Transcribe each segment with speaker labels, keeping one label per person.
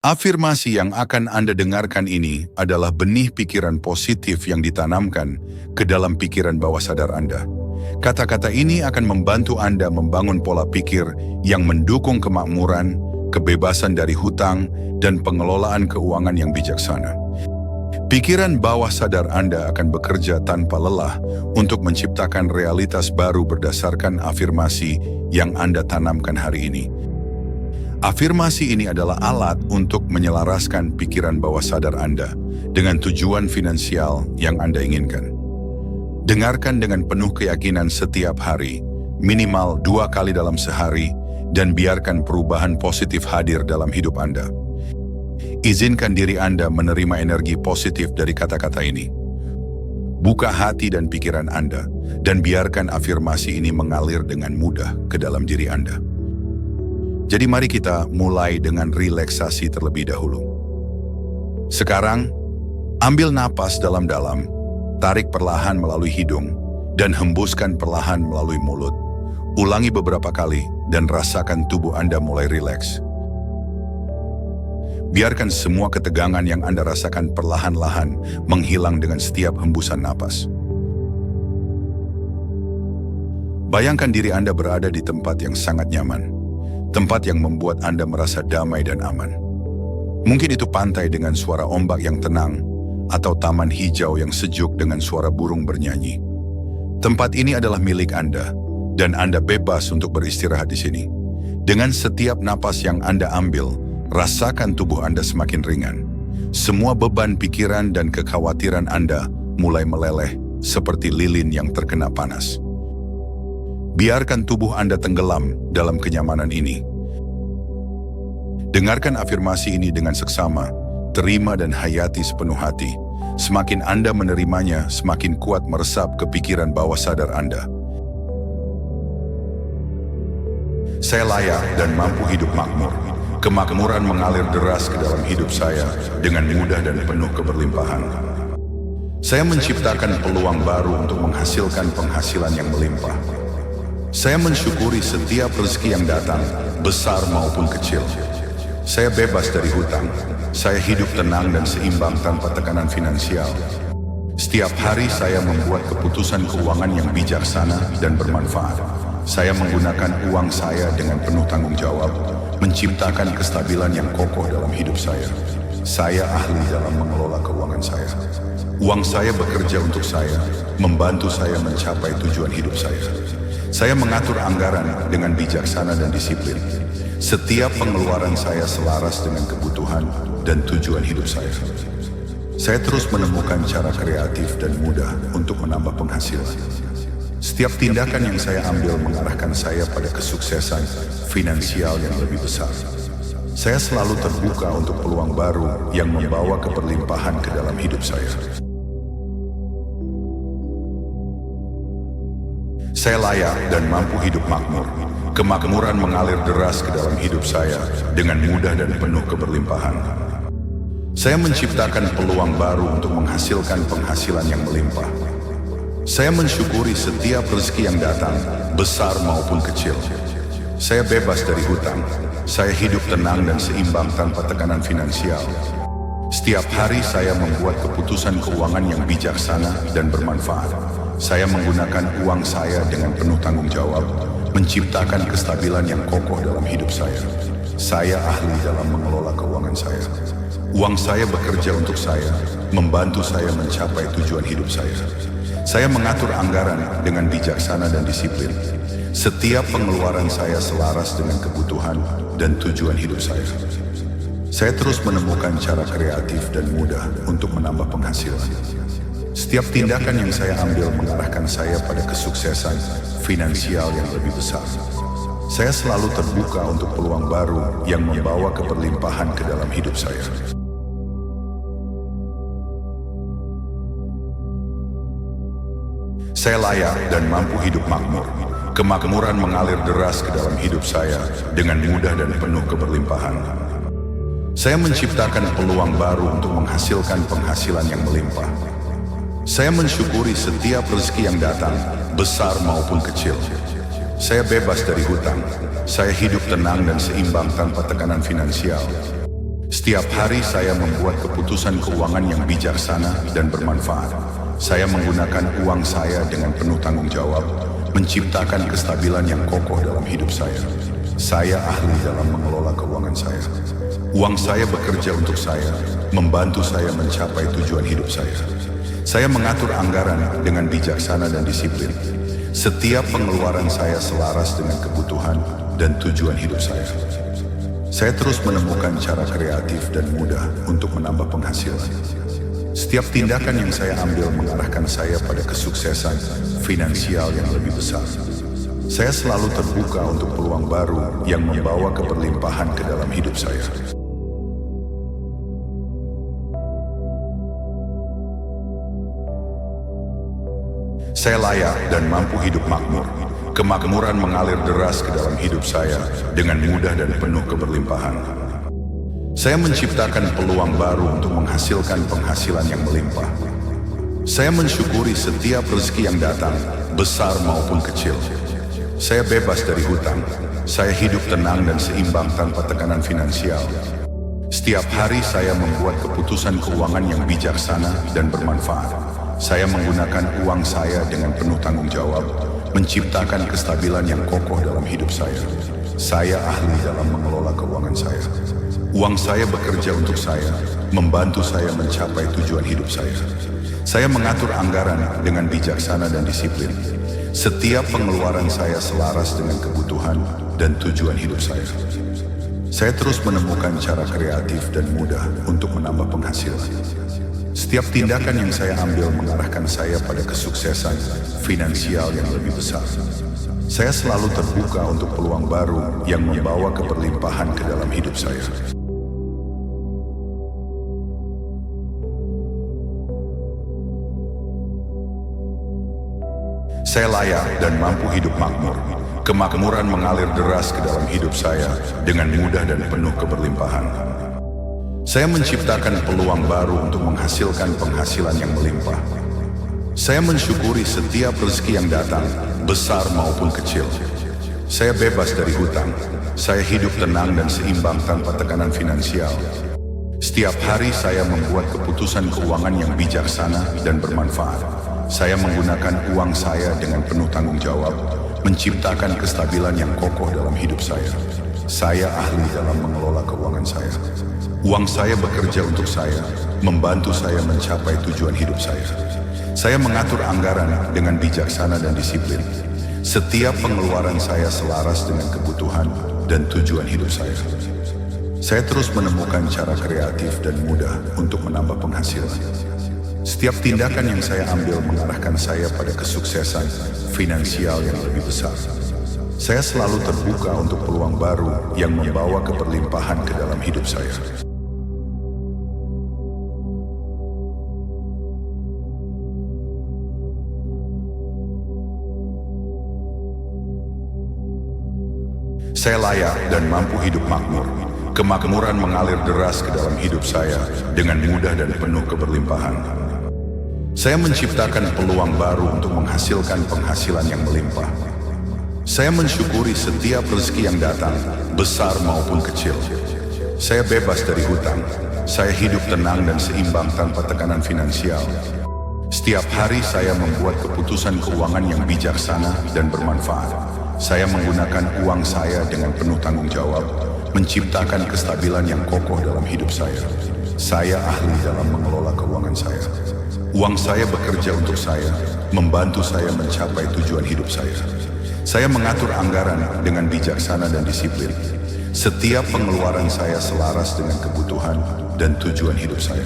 Speaker 1: Afirmasi yang akan Anda dengarkan ini adalah benih pikiran positif yang ditanamkan ke dalam pikiran bawah sadar Anda. Kata-kata ini akan membantu Anda membangun pola pikir yang mendukung kemakmuran, kebebasan dari hutang, dan pengelolaan keuangan yang bijaksana. Pikiran bawah sadar Anda akan bekerja tanpa lelah untuk menciptakan realitas baru berdasarkan afirmasi yang Anda tanamkan hari ini. Afirmasi ini adalah alat untuk menyelaraskan pikiran bawah sadar Anda dengan tujuan finansial yang Anda inginkan. Dengarkan dengan penuh keyakinan setiap hari, minimal 2 kali dalam sehari, dan biarkan perubahan positif hadir dalam hidup Anda. Izinkan diri Anda menerima energi positif dari kata-kata ini. Buka hati dan pikiran Anda, dan biarkan afirmasi ini mengalir dengan mudah ke dalam diri Anda. Jadi mari kita mulai dengan relaksasi terlebih dahulu. Sekarang, ambil napas dalam-dalam, tarik perlahan melalui hidung, dan hembuskan perlahan melalui mulut. Ulangi beberapa kali dan rasakan tubuh Anda mulai rileks. Biarkan semua ketegangan yang Anda rasakan perlahan-lahan menghilang dengan setiap hembusan napas. Bayangkan diri Anda berada di tempat yang sangat nyaman. Tempat yang membuat Anda merasa damai dan aman. Mungkin itu pantai dengan suara ombak yang tenang, atau taman hijau yang sejuk dengan suara burung bernyanyi. Tempat ini adalah milik Anda, dan Anda bebas untuk beristirahat di sini. Dengan setiap napas yang Anda ambil, rasakan tubuh Anda semakin ringan. Semua beban pikiran dan kekhawatiran Anda mulai meleleh seperti lilin yang terkena panas. Biarkan tubuh Anda tenggelam dalam kenyamanan ini. Dengarkan afirmasi ini dengan seksama, terima dan hayati sepenuh hati. Semakin Anda menerimanya, semakin kuat meresap ke pikiran bawah sadar Anda. Saya layak dan mampu hidup makmur. Kemakmuran mengalir deras ke dalam hidup saya dengan mudah dan penuh keberlimpahan. Saya menciptakan peluang baru untuk menghasilkan penghasilan yang melimpah. Saya mensyukuri setiap rezeki yang datang, besar maupun kecil. Saya bebas dari hutang. Saya hidup tenang dan seimbang tanpa tekanan finansial. Setiap hari saya membuat keputusan keuangan yang bijaksana dan bermanfaat. Saya menggunakan uang saya dengan penuh tanggung jawab, menciptakan kestabilan yang kokoh dalam hidup saya. Saya ahli dalam mengelola keuangan saya. Uang saya bekerja untuk saya, membantu saya mencapai tujuan hidup saya. Saya mengatur anggaran dengan bijaksana dan disiplin. Setiap pengeluaran saya selaras dengan kebutuhan dan tujuan hidup saya. Saya terus menemukan cara kreatif dan mudah untuk menambah penghasilan. Setiap tindakan yang saya ambil mengarahkan saya pada kesuksesan finansial yang lebih besar. Saya selalu terbuka untuk peluang baru yang membawa keberlimpahan ke dalam hidup saya. Saya layak dan mampu hidup makmur. Kemakmuran mengalir deras ke dalam hidup saya dengan mudah dan penuh keberlimpahan. Saya menciptakan peluang baru untuk menghasilkan penghasilan yang melimpah. Saya mensyukuri setiap rezeki yang datang, besar maupun kecil. Saya bebas dari hutang. Saya hidup tenang dan seimbang tanpa tekanan finansial. Setiap hari saya membuat keputusan keuangan yang bijaksana dan bermanfaat. Saya menggunakan uang saya dengan penuh tanggung jawab, menciptakan kestabilan yang kokoh dalam hidup saya. Saya ahli dalam mengelola keuangan saya. Uang saya bekerja untuk saya, membantu saya mencapai tujuan hidup saya. Saya mengatur anggaran dengan bijaksana dan disiplin. Setiap pengeluaran saya selaras dengan kebutuhan dan tujuan hidup saya. Saya terus menemukan cara kreatif dan mudah untuk menambah penghasilan. Setiap tindakan yang saya ambil mengarahkan saya pada kesuksesan finansial yang lebih besar. Saya selalu terbuka untuk peluang baru yang membawa keberlimpahan ke dalam hidup saya. Saya layak dan mampu hidup makmur. Kemakmuran mengalir deras ke dalam hidup saya dengan mudah dan penuh keberlimpahan. Saya menciptakan peluang baru untuk menghasilkan penghasilan yang melimpah. Saya mensyukuri setiap rezeki yang datang, besar maupun kecil. Saya bebas dari hutang. Saya hidup tenang dan seimbang tanpa tekanan finansial. Setiap hari saya membuat keputusan keuangan yang bijaksana dan bermanfaat. Saya menggunakan uang saya dengan penuh tanggung jawab, menciptakan kestabilan yang kokoh dalam hidup saya. Saya ahli dalam mengelola keuangan saya. Uang saya bekerja untuk saya, membantu saya mencapai tujuan hidup saya. Saya mengatur anggaran dengan bijaksana dan disiplin. Setiap pengeluaran saya selaras dengan kebutuhan dan tujuan hidup saya. Saya terus menemukan cara kreatif dan mudah untuk menambah penghasilan. Setiap tindakan yang saya ambil mengarahkan saya pada kesuksesan finansial yang lebih besar. Saya selalu terbuka untuk peluang baru yang membawa keberlimpahan ke dalam hidup saya. Saya layak dan mampu hidup makmur. Kemakmuran mengalir deras ke dalam hidup saya dengan mudah dan penuh keberlimpahan. Saya menciptakan peluang baru untuk menghasilkan penghasilan yang melimpah. Saya mensyukuri setiap rezeki yang datang, besar maupun kecil. Saya bebas dari hutang. Saya hidup tenang dan seimbang tanpa tekanan finansial. Setiap hari saya membuat keputusan keuangan yang bijaksana dan bermanfaat. Saya menggunakan uang saya dengan penuh tanggung jawab, menciptakan kestabilan yang kokoh dalam hidup saya. Saya ahli dalam mengelola keuangan saya. Uang saya bekerja untuk saya, membantu saya mencapai tujuan hidup saya. Saya mengatur anggaran dengan bijaksana dan disiplin. Setiap pengeluaran saya selaras dengan kebutuhan dan tujuan hidup saya. Saya terus menemukan cara kreatif dan mudah untuk menambah penghasilan. Setiap tindakan yang saya ambil mengarahkan saya pada kesuksesan finansial yang lebih besar. Saya selalu terbuka untuk peluang baru yang membawa keberlimpahan ke dalam hidup saya. Saya layak dan mampu hidup makmur. Kemakmuran mengalir deras ke dalam hidup saya dengan mudah dan penuh keberlimpahan. Saya menciptakan peluang baru untuk menghasilkan penghasilan yang melimpah. Saya mensyukuri setiap rezeki yang datang, besar maupun kecil. Saya bebas dari hutang. Saya hidup tenang dan seimbang tanpa tekanan finansial. Setiap hari saya membuat keputusan keuangan yang bijaksana dan bermanfaat. Saya menggunakan uang saya dengan penuh tanggung jawab, menciptakan kestabilan yang kokoh dalam hidup saya. Saya ahli dalam mengelola keuangan saya. Uang saya bekerja untuk saya, membantu saya mencapai tujuan hidup saya. Saya mengatur anggaran dengan bijaksana dan disiplin. Setiap pengeluaran saya selaras dengan kebutuhan dan tujuan hidup saya. Saya terus menemukan cara kreatif dan mudah untuk menambah penghasilan. Setiap tindakan yang saya ambil mengarahkan saya pada kesuksesan finansial yang lebih besar. Saya selalu terbuka untuk peluang baru yang membawa keberlimpahan ke dalam hidup saya. Saya layak dan mampu hidup makmur. Kemakmuran mengalir deras ke dalam hidup saya dengan mudah dan penuh keberlimpahan. Saya menciptakan peluang baru untuk menghasilkan penghasilan yang melimpah. Saya mensyukuri setiap rezeki yang datang, besar maupun kecil. Saya bebas dari hutang. Saya hidup tenang dan seimbang tanpa tekanan finansial. Setiap hari saya membuat keputusan keuangan yang bijaksana dan bermanfaat. Saya menggunakan uang saya dengan penuh tanggung jawab, menciptakan kestabilan yang kokoh dalam hidup saya. Saya ahli dalam mengelola keuangan saya. Uang saya bekerja untuk saya, membantu saya mencapai tujuan hidup saya. Saya mengatur anggaran dengan bijaksana dan disiplin. Setiap pengeluaran saya selaras dengan kebutuhan dan tujuan hidup saya.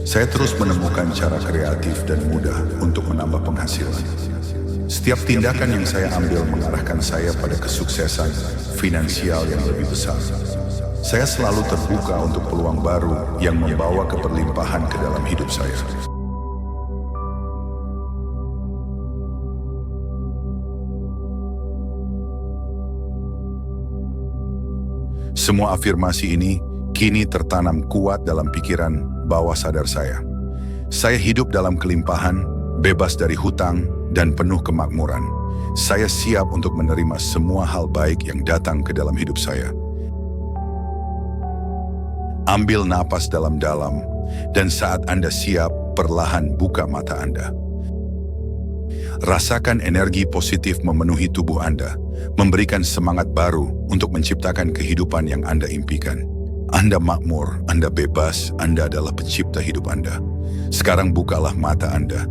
Speaker 1: Saya terus menemukan cara kreatif dan mudah untuk menambah penghasilan. Setiap tindakan yang saya ambil mengarahkan saya pada kesuksesan finansial yang lebih besar. Saya selalu terbuka untuk peluang baru yang membawa keberlimpahan ke dalam hidup saya. Semua afirmasi ini kini tertanam kuat dalam pikiran bawah sadar saya. Saya hidup dalam kelimpahan, bebas dari hutang, dan penuh kemakmuran. Saya siap untuk menerima semua hal baik yang datang ke dalam hidup saya. Ambil napas dalam-dalam, dan saat Anda siap, perlahan buka mata Anda. Rasakan energi positif memenuhi tubuh Anda, memberikan semangat baru untuk menciptakan kehidupan yang Anda impikan. Anda makmur, Anda bebas, Anda adalah pencipta hidup Anda. Sekarang bukalah mata Anda,